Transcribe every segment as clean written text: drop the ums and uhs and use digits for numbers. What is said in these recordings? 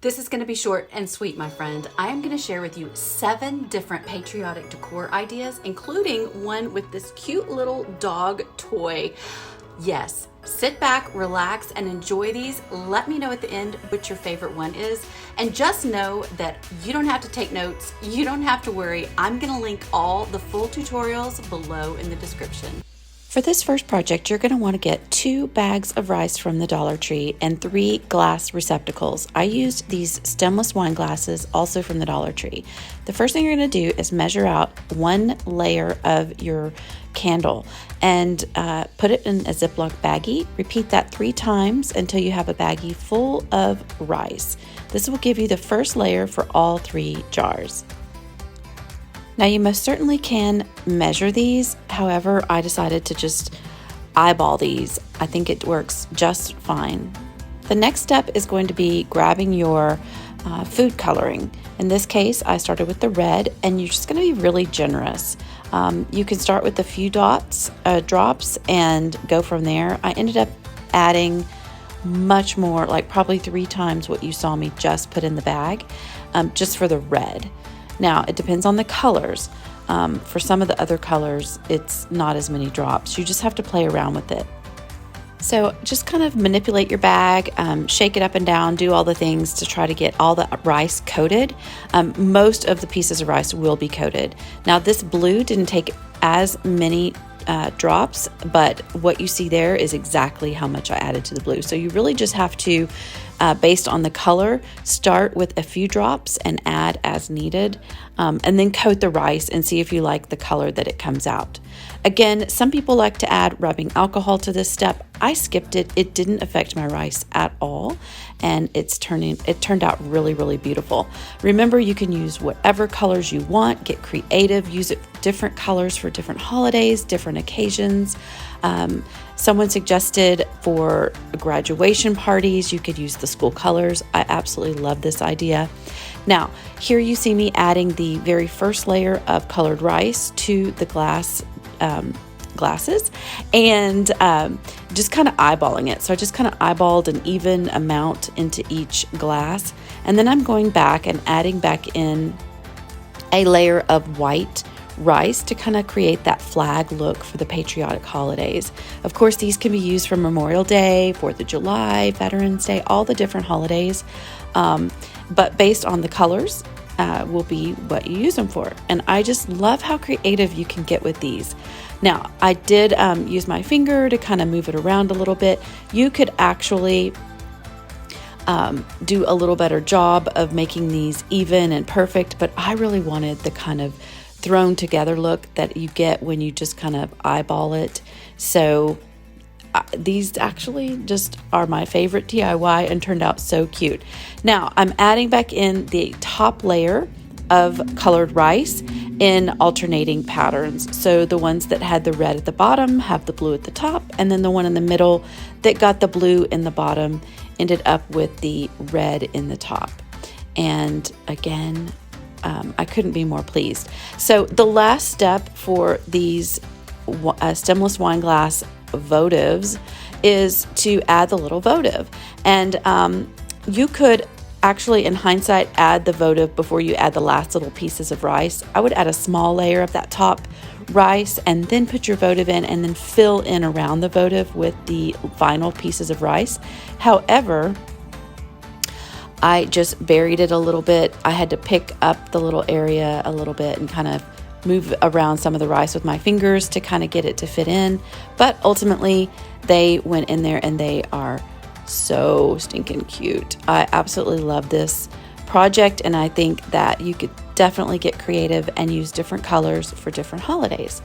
This is going to be short and sweet, my friend. I am going to share with you 7 different patriotic decor ideas, including one with this cute little dog toy. Yes, sit back, relax, and enjoy these. Let me know at the end which your favorite one is. And just know that you don't have to take notes. You don't have to worry. I'm going to link all the full tutorials below in the description. For this first project, you're going to want to get 2 bags of rice from the Dollar Tree and 3 glass receptacles. I used these stemless wine glasses also from the Dollar Tree. The first thing you're going to do is measure out 1 layer of your candle and put it in a Ziploc baggie. Repeat that 3 times until you have a baggie full of rice. This will give you the first layer for all 3 jars. Now you most certainly can measure these, however, I decided to just eyeball these. I think it works just fine. The next step is going to be grabbing your food coloring. In this case, I started with the red, and you're just going to be really generous. You can start with a few drops and go from there. I ended up adding much more, like probably 3 times what you saw me just put in the bag, just for the red. Now, it depends on the colors. For some of the other colors, it's not as many drops. You just have to play around with it. So just kind of manipulate your bag, shake it up and down, do all the things to try to get all the rice coated. Most of the pieces of rice will be coated. Now, this blue didn't take as many drops, but what you see there is exactly how much I added to the blue. So you really just have to, based on the color, start with a few drops and add as needed, and then coat the rice and see if you like the color that it comes out. Again, some people like to add rubbing alcohol to this step. I skipped it. It didn't affect my rice at all, and it turned out really, really beautiful. Remember, you can use whatever colors you want. Get creative. Use it different colors for different holidays, different occasions. Someone suggested for graduation parties, you could use the school colors. I absolutely love this idea. Now, here you see me adding the very first layer of colored rice to the glasses and just kind of eyeballing it. So I just kind of eyeballed an even amount into each glass. And then I'm going back and adding back in a layer of white rice to kind of create that flag look for the patriotic holidays. Of course, these can be used for Memorial Day, 4th of July, Veterans Day, all the different holidays. But based on the colors will be what you use them for. And I just love how creative you can get with these. Now, I did use my finger to kind of move it around a little bit. You could actually do a little better job of making these even and perfect, but I really wanted the kind of thrown together look that you get when you just kind of eyeball it. So these actually just are my favorite DIY and turned out so cute. Now I'm adding back in the top layer of colored rice in alternating patterns. So the ones that had the red at the bottom have the blue at the top, and then the one in the middle that got the blue in the bottom ended up with the red in the top. And again, I couldn't be more pleased. So the last step for these stemless wine glass votives is to add the little votive. And you could actually, in hindsight, add the votive before you add the last little pieces of rice. I would add a small layer of that top rice and then put your votive in and then fill in around the votive with the final pieces of rice. However, I just buried it a little bit. I had to pick up the little area a little bit and kind of move around some of the rice with my fingers to kind of get it to fit in. But ultimately, they went in there and they are so stinking cute. I absolutely love this project, and I think that you could definitely get creative and use different colors for different holidays.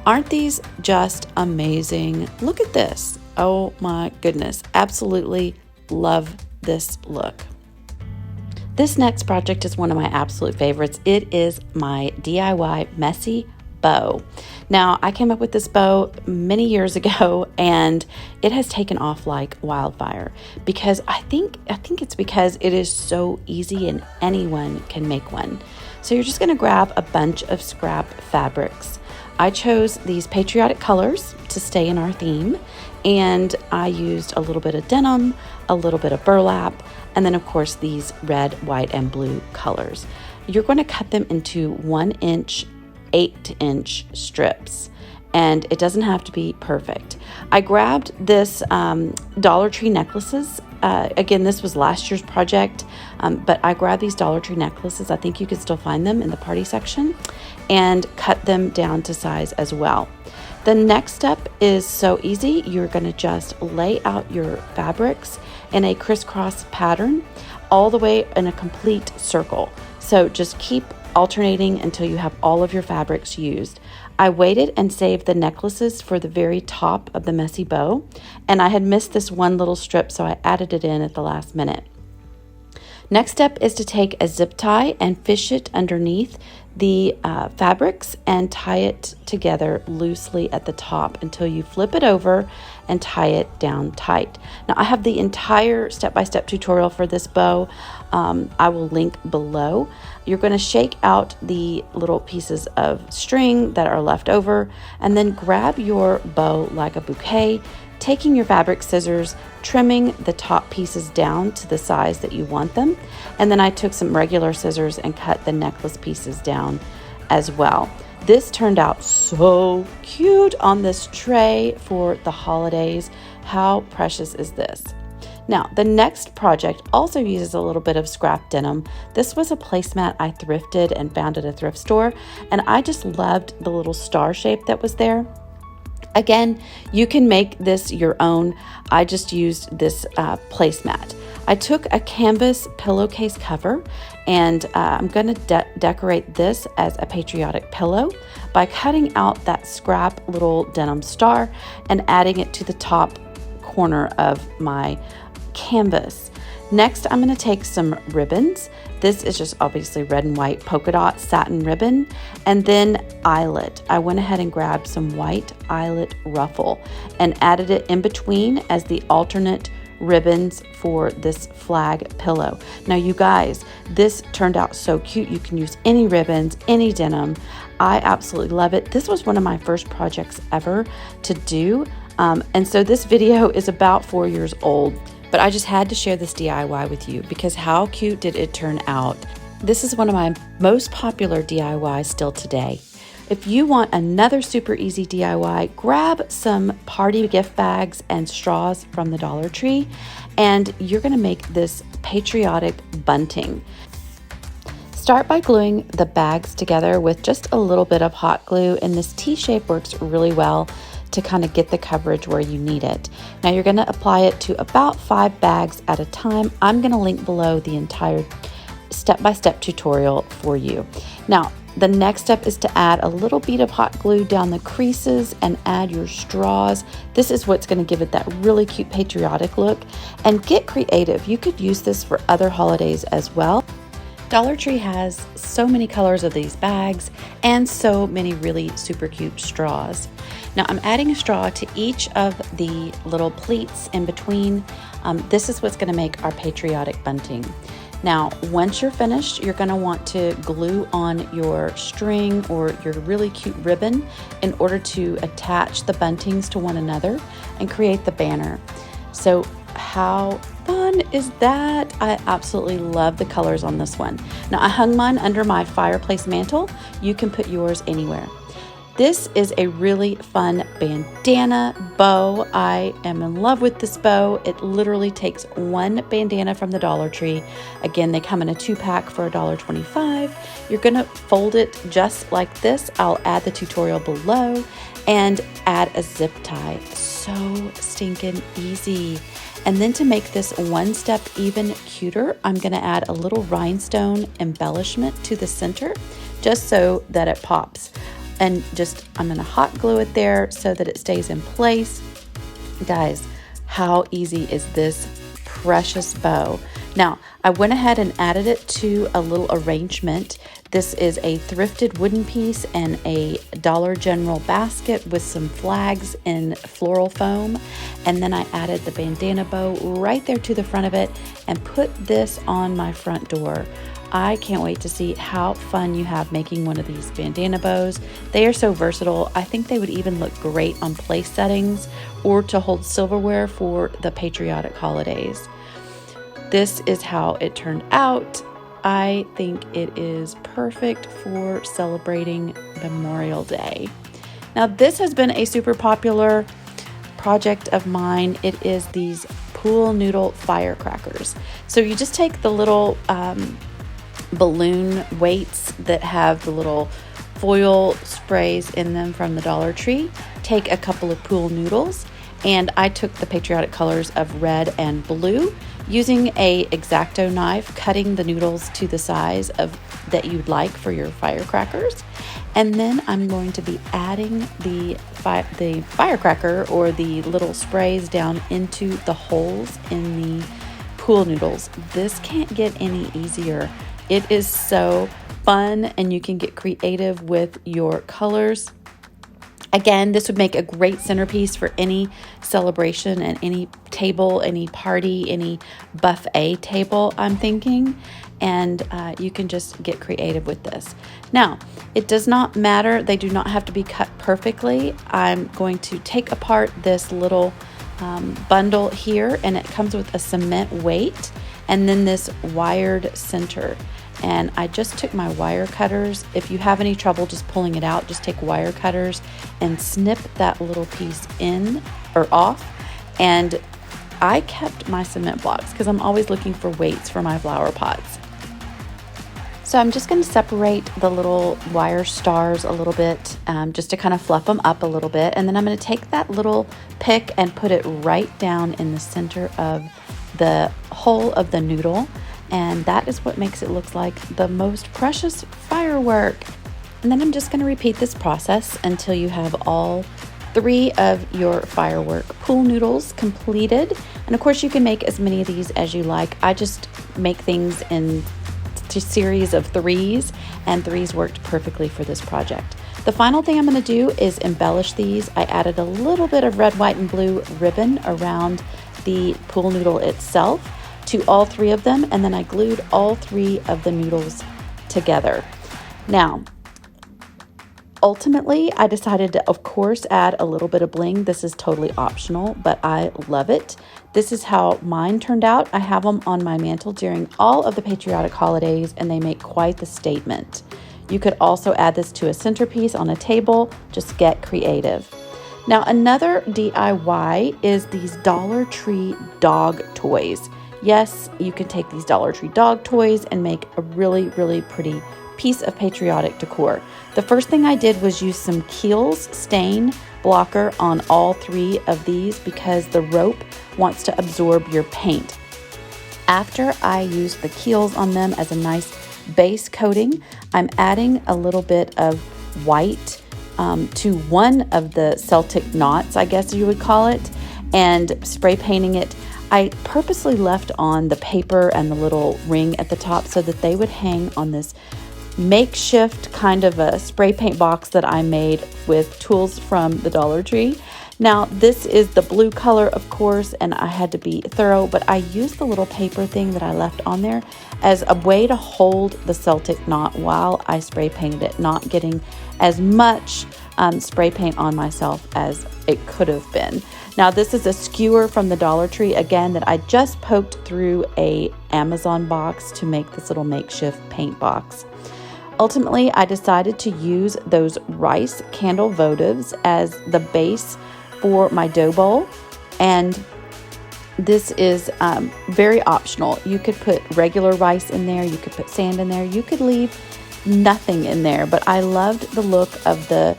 Aren't these just amazing? Look at this. Oh my goodness. Absolutely love this look. This next project is one of my absolute favorites. It is my DIY Messy Bow. Now, I came up with this bow many years ago, and it has taken off like wildfire because I think it's because it is so easy and anyone can make one. So you're just going to grab a bunch of scrap fabrics. I chose these patriotic colors to stay in our theme, and I used a little bit of denim, a little bit of burlap, and then of course these red, white, and blue colors. You're going to cut them into 1 inch, 8-inch strips, and it doesn't have to be perfect. I grabbed this Dollar Tree necklaces. Again, this was last year's project, but I grabbed these Dollar Tree necklaces. I think you can still find them in the party section, and cut them down to size as well. The next step is so easy. You're going to just lay out your fabrics in a crisscross pattern all the way in a complete circle. So just keep alternating until you have all of your fabrics used. I waited and saved the necklaces for the very top of the messy bow, and I had missed this one little strip, so I added it in at the last minute. Next step is to take a zip tie and fish it underneath the fabrics and tie it together loosely at the top until you flip it over and tie it down tight. Now I have the entire step-by-step tutorial for this bow. I will link below. You're going to shake out the little pieces of string that are left over, and then grab your bow like a bouquet, taking your fabric scissors, trimming the top pieces down to the size that you want them. And then I took some regular scissors and cut the necklace pieces down as well. This turned out so cute on this tray for the holidays. How precious is this? Now, the next project also uses a little bit of scrap denim. This was a placemat I thrifted and found at a thrift store, and I just loved the little star shape that was there. Again, you can make this your own. I just used this placemat. I took a canvas pillowcase cover, and I'm going to decorate this as a patriotic pillow by cutting out that scrap little denim star and adding it to the top corner of my canvas. Next, I'm going to take some ribbons. This is just obviously red and white polka dot satin ribbon, and then eyelet. I went ahead and grabbed some white eyelet ruffle and added it in between as the alternate ribbons for this flag pillow. Now you guys, this turned out so cute. You can use any ribbons, any denim. I absolutely love it. This was one of my first projects ever to do, and so this video is about 4 years old. But I just had to share this DIY with you because how cute did it turn out? This is one of my most popular DIYs still today. If you want another super easy DIY, grab some party gift bags and straws from the Dollar Tree, and you're gonna make this patriotic bunting. Start by gluing the bags together with just a little bit of hot glue, and this T-shape works really well to kind of get the coverage where you need it. Now you're going to apply it to about 5 bags at a time. I'm going to link below the entire step-by-step tutorial for you. Now the next step is to add a little bead of hot glue down the creases and add your straws. This is what's going to give it that really cute patriotic look. And get creative. You could use this for other holidays as well. Dollar Tree has so many colors of these bags and so many really super cute straws. Now I'm adding a straw to each of the little pleats in between. This is what's going to make our patriotic bunting. Now, once you're finished, you're going to want to glue on your string or your really cute ribbon in order to attach the buntings to one another and create the banner. So how fun is that? I absolutely love the colors on this one. Now I hung mine under my fireplace mantle. You can put yours anywhere. This is a really fun bandana bow. I am in love with this bow. It literally takes one bandana from the Dollar Tree. Again, they come in a 2-pack for $1.25. You're gonna fold it just like this. I'll add the tutorial below and add a zip tie. So stinking easy. And then to make this one step even cuter, I'm gonna add a little rhinestone embellishment to the center just so that it pops. And I'm gonna hot glue it there so that it stays in place. Guys, how easy is this precious bow? Now, I went ahead and added it to a little arrangement. This is a thrifted wooden piece and a Dollar General basket with some flags in floral foam. And then I added the bandana bow right there to the front of it and put this on my front door. I can't wait to see how fun you have making one of these bandana bows. They are so versatile. I think they would even look great on place settings or to hold silverware for the patriotic holidays. This is how it turned out. I think it is perfect for celebrating Memorial Day. Now, this has been a super popular project of mine. It is these pool noodle firecrackers. So you just take the little balloon weights that have the little foil sprays in them from the Dollar Tree, take a couple of pool noodles, and I took the patriotic colors of red and blue, using a X-Acto knife, cutting the noodles to the size of that you'd like for your firecrackers. And then I'm going to be adding the firecracker or the little sprays down into the holes in the pool noodles. This can't get any easier. It is so fun, and you can get creative with your colors. Again, this would make a great centerpiece for any celebration and any table, any party, any buffet table, I'm thinking. And you can just get creative with this. Now, it does not matter. They do not have to be cut perfectly. I'm going to take apart this little bundle here, and it comes with a cement weight and then this wired center. And I just took my wire cutters. If you have any trouble just pulling it out, just take wire cutters and snip that little piece in or off. And I kept my cement blocks because I'm always looking for weights for my flower pots. So I'm just going to separate the little wire stars a little bit, just to kind of fluff them up a little bit. And then I'm going to take that little pick and put it right down in the center of the hole of the noodle. And that is what makes it look like the most precious firework. And then I'm just going to repeat this process until you have all 3 of your firework pool noodles completed. And of course, you can make as many of these as you like. I just make things in a series of 3s, and 3s worked perfectly for this project. The final thing I'm going to do is embellish these. I added a little bit of red, white, and blue ribbon around the pool noodle itself to all 3 of them, and then I glued all 3 of the noodles together. Now, ultimately, I decided to, of course, add a little bit of bling. This is totally optional, but I love it. This is how mine turned out. I have them on my mantle during all of the patriotic holidays, and they make quite the statement. You could also add this to a centerpiece on a table. Just get creative. Now, another DIY is these Dollar Tree dog toys. Yes, you can take these Dollar Tree dog toys and make a really, really pretty piece of patriotic decor. The first thing I did was use some Kiehl's stain blocker on all 3 of these because the rope wants to absorb your paint. After I use the Kiehl's on them as a nice base coating, I'm adding a little bit of white to one of the Celtic knots, I guess you would call it, and spray painting it. I purposely left on the paper and the little ring at the top so that they would hang on this makeshift kind of a spray paint box that I made with tools from the Dollar Tree. Now, this is the blue color, of course, and I had to be thorough, but I used the little paper thing that I left on there as a way to hold the Celtic knot while I spray painted it, not getting as much spray paint on myself as it could have been. Now, this is a skewer from the Dollar Tree, again, that I just poked through a Amazon box to make this little makeshift paint box. Ultimately, I decided to use those rice candle votives as the base for my dough bowl, and this is very optional. You could put regular rice in there, you could put sand in there, you could leave nothing in there, but I loved the look of the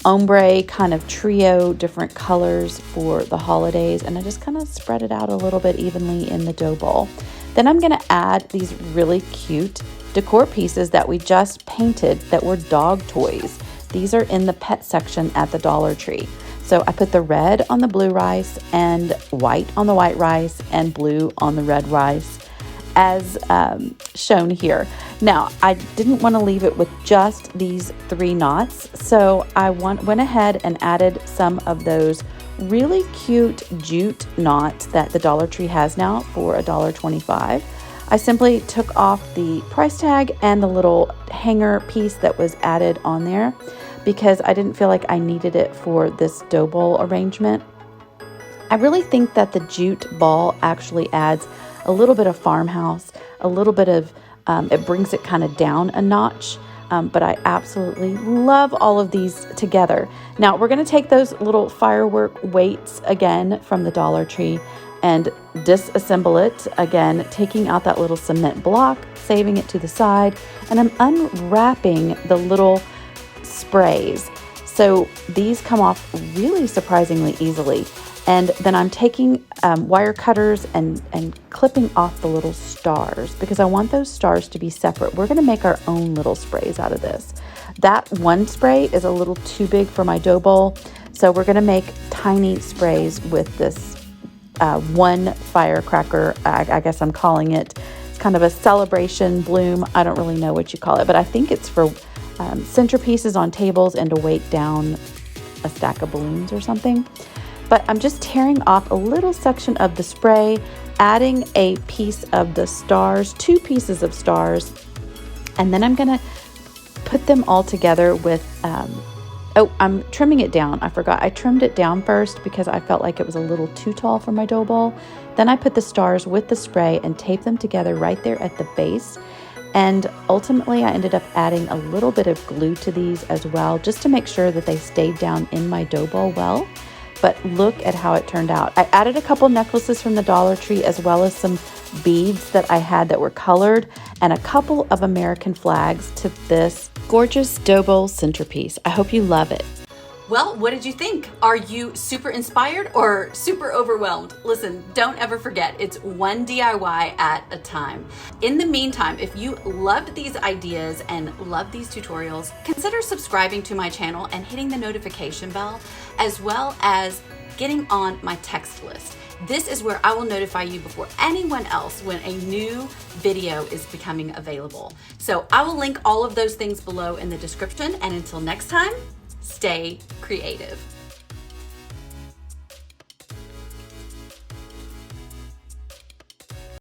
ombre kind of trio, different colors for the holidays, and I just kind of spread it out a little bit evenly in the dough bowl. Then I'm going to add these really cute decor pieces that we just painted that were dog toys. These are in the pet section at the Dollar Tree. So I put the red on the blue rice and white on the white rice and blue on the red rice as shown here. Now, I didn't want to leave it with just these 3 knots, so I went ahead and added some of those really cute jute knots that the Dollar Tree has now for $1.25. I simply took off the price tag and the little hanger piece that was added on there because I didn't feel like I needed it for this dough bowl arrangement. I really think that the jute ball actually adds a little bit of farmhouse, a little bit of, it brings it kind of down a notch. But I absolutely love all of these together. Now we're going to take those little firework weights again from the Dollar Tree and disassemble it again, taking out that little cement block, saving it to the side, and I'm unwrapping the little sprays. So these come off really surprisingly easily. And then I'm taking wire cutters and clipping off the little stars because I want those stars to be separate. We're gonna make our own little sprays out of this. That one spray is a little too big for my dough bowl, so we're gonna make tiny sprays with this one firecracker, I guess I'm calling it. It's kind of a celebration bloom. I don't really know what you call it, but I think it's for centerpieces on tables and to weight down a stack of balloons or something. But I'm just tearing off a little section of the spray, adding a piece of the stars, 2 pieces of stars, and then I'm gonna put them all together with, oh, I'm trimming it down. I forgot. I trimmed it down first because I felt like it was a little too tall for my dough bowl. Then I put the stars with the spray and taped them together right there at the base. And ultimately, I ended up adding a little bit of glue to these as well, just to make sure that they stayed down in my dough bowl well. But look at how it turned out. I added a couple necklaces from the Dollar Tree as well as some beads that I had that were colored and a couple of American flags to this gorgeous dough bowl centerpiece. I hope you love it. Well, what did you think? Are you super inspired or super overwhelmed? Listen, don't ever forget, it's one DIY at a time. In the meantime, if you loved these ideas and love these tutorials, consider subscribing to my channel and hitting the notification bell, as well as getting on my text list. This is where I will notify you before anyone else when a new video is becoming available. So I will link all of those things below in the description, and until next time, stay creative.